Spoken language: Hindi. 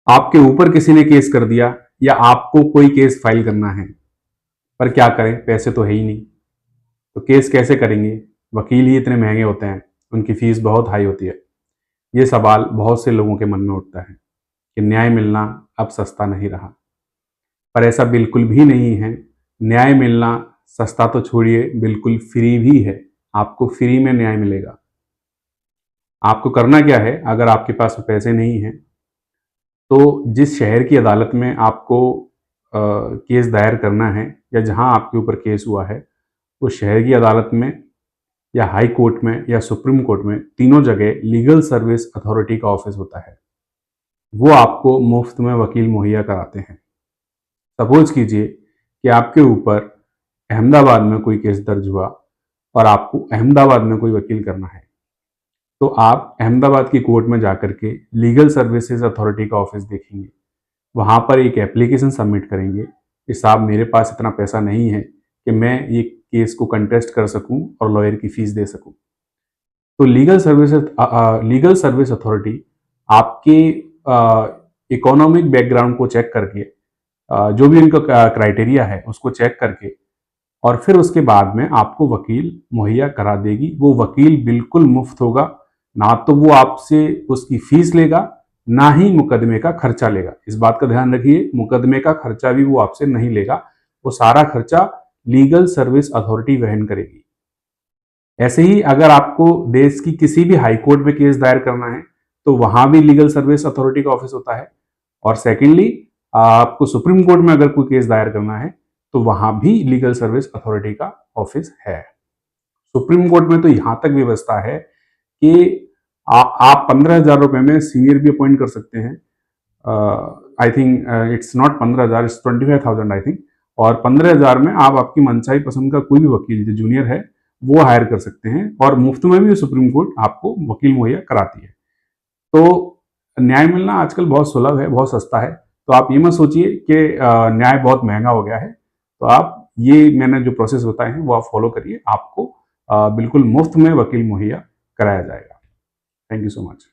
आपके ऊपर किसी ने केस कर दिया या आपको कोई केस फाइल करना है, पर क्या करें, पैसे तो है ही नहीं, तो केस कैसे करेंगे? वकील ही इतने महंगे होते हैं, उनकी फीस बहुत हाई होती है। ये सवाल बहुत से लोगों के मन में उठता है कि न्याय मिलना अब सस्ता नहीं रहा, पर ऐसा बिल्कुल भी नहीं है। न्याय मिलना सस्ता तो छोड़िए, बिल्कुल फ्री भी है। आपको फ्री में न्याय मिलेगा। आपको करना क्या है, अगर आपके पास पैसे नहीं हैं तो जिस शहर की अदालत में आपको केस दायर करना है या जहां आपके ऊपर केस हुआ है, उस शहर की अदालत में या हाई कोर्ट में या सुप्रीम कोर्ट में, तीनों जगह लीगल सर्विस अथॉरिटी का ऑफिस होता है। वो आपको मुफ्त में वकील मुहैया कराते हैं। सपोज कीजिए कि आपके ऊपर अहमदाबाद में कोई केस दर्ज हुआ और आपको अहमदाबाद में कोई वकील करना है, तो आप अहमदाबाद की कोर्ट में जाकर के लीगल सर्विसेज अथॉरिटी का ऑफिस देखेंगे। वहाँ पर एक एप्लीकेशन सबमिट करेंगे कि साहब मेरे पास इतना पैसा नहीं है कि मैं ये केस को कंटेस्ट कर सकूं और लॉयर की फीस दे सकूं। तो लीगल सर्विस अथॉरिटी आपके इकोनॉमिक बैकग्राउंड को चेक करके, जो भी उनका क्राइटेरिया है उसको चेक करके, और फिर उसके बाद में आपको वकील मुहैया करा देगी। वो वकील बिल्कुल मुफ्त होगा, ना तो वो आपसे उसकी फीस लेगा, ना ही मुकदमे का खर्चा लेगा। इस बात का ध्यान रखिए, मुकदमे का खर्चा भी वो आपसे नहीं लेगा, वो सारा खर्चा लीगल सर्विस अथॉरिटी वहन करेगी। ऐसे ही अगर आपको देश की किसी भी हाई कोर्ट में केस दायर करना है तो वहां भी लीगल सर्विस अथॉरिटी का ऑफिस होता है। और सेकेंडली, आपको सुप्रीम कोर्ट में अगर कोई केस दायर करना है तो वहां भी लीगल सर्विस अथॉरिटी का ऑफिस है। सुप्रीम कोर्ट में तो यहां तक व्यवस्था है कि आप 15,000 रुपए में सीनियर भी अपॉइंट कर सकते हैं। I think it's not 15,000, it's 25,000 I think. और 15,000 में आप आपकी मनचाही पसंद का कोई भी वकील जो जूनियर है वो हायर कर सकते हैं, और मुफ्त में भी सुप्रीम कोर्ट आपको वकील मुहैया कराती है। तो न्याय मिलना आजकल बहुत सुलभ है, बहुत सस्ता है। तो आप ये मत सोचिए कि न्याय बहुत महंगा हो गया है। तो आप ये मैंने जो प्रोसेस बताए हैं वो आप फॉलो करिए, आपको बिल्कुल मुफ्त में वकील मुहैया कराया जाएगा। Thank you so much.